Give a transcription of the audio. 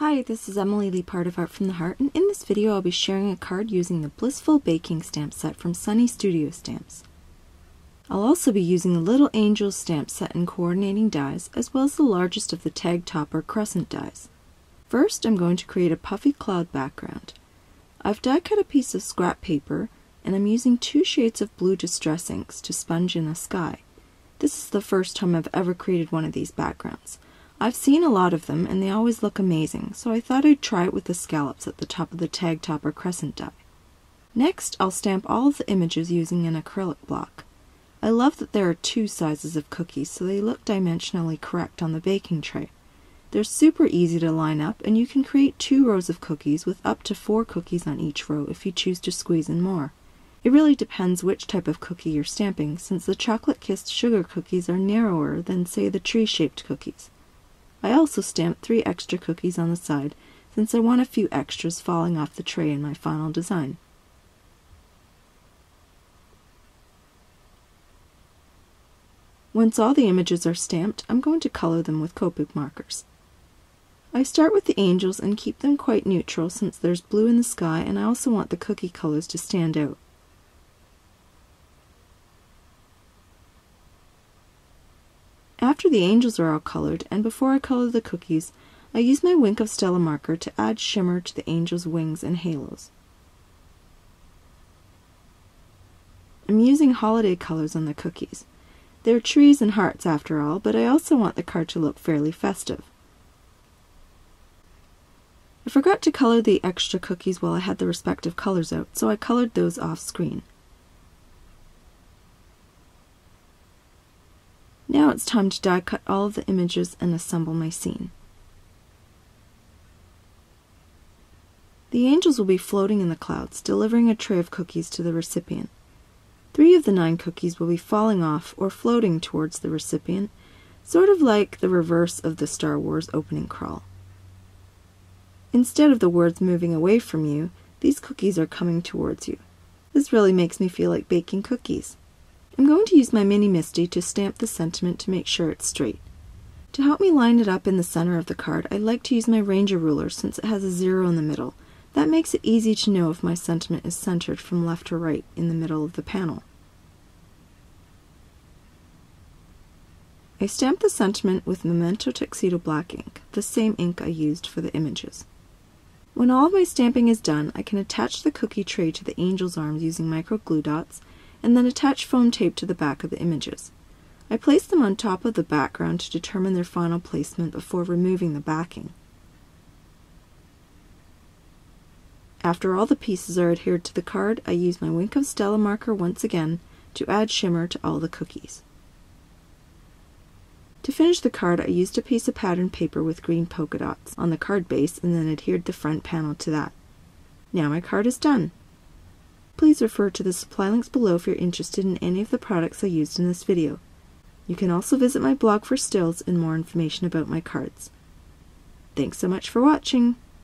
Hi, this is Emily Leiphart of Art from the Heart, and in this video I'll be sharing a card using the Blissful Baking stamp set from Sunny Studio Stamps. I'll also be using the Little Angels stamp set in coordinating dies, as well as the largest of the Tag Topper Crescent Dies. First, I'm going to create a puffy cloud background. I've die cut a piece of scrap paper, and I'm using 2 shades of blue distress inks to sponge in the sky. This is the first time I've ever created one of these backgrounds. I've seen a lot of them, and they always look amazing, so I thought I'd try it with the scallops at the top of the Tag Topper Crescent die. Next, I'll stamp all of the images using an acrylic block. I love that there are 2 sizes of cookies, so they look dimensionally correct on the baking tray. They're super easy to line up, and you can create 2 rows of cookies with up to 4 cookies on each row if you choose to squeeze in more. It really depends which type of cookie you're stamping, since the chocolate-kissed sugar cookies are narrower than, say, the tree-shaped cookies. I also stamped 3 extra cookies on the side, since I want a few extras falling off the tray in my final design. Once all the images are stamped, I'm going to color them with Copic markers. I start with the angels and keep them quite neutral since there's blue in the sky, and I also want the cookie colors to stand out. After the angels are all colored, and before I color the cookies, I use my Wink of Stella marker to add shimmer to the angels' wings and halos. I'm using holiday colors on the cookies. They're trees and hearts after all, but I also want the card to look fairly festive. I forgot to color the extra cookies while I had the respective colors out, so I colored those off screen. Now it's time to die cut all of the images and assemble my scene. The angels will be floating in the clouds, delivering a tray of cookies to the recipient. 3 of the 9 cookies will be falling off or floating towards the recipient, sort of like the reverse of the Star Wars opening crawl. Instead of the words moving away from you, these cookies are coming towards you. This really makes me feel like baking cookies. I'm going to use my Mini Misty to stamp the sentiment to make sure it's straight. To help me line it up in the center of the card, I like to use my Ranger ruler since it has a 0 in the middle. That makes it easy to know if my sentiment is centered from left to right in the middle of the panel. I stamp the sentiment with Memento Tuxedo black ink, the same ink I used for the images. When all of my stamping is done, I can attach the cookie tray to the angel's arms using micro glue dots, and then attach foam tape to the back of the images. I place them on top of the background to determine their final placement before removing the backing. After all the pieces are adhered to the card, I use my Wink of Stella marker once again to add shimmer to all the cookies. To finish the card, I used a piece of patterned paper with green polka dots on the card base and then adhered the front panel to that. Now my card is done. Please refer to the supply links below if you're interested in any of the products I used in this video. You can also visit my blog for stills and more information about my cards. Thanks so much for watching!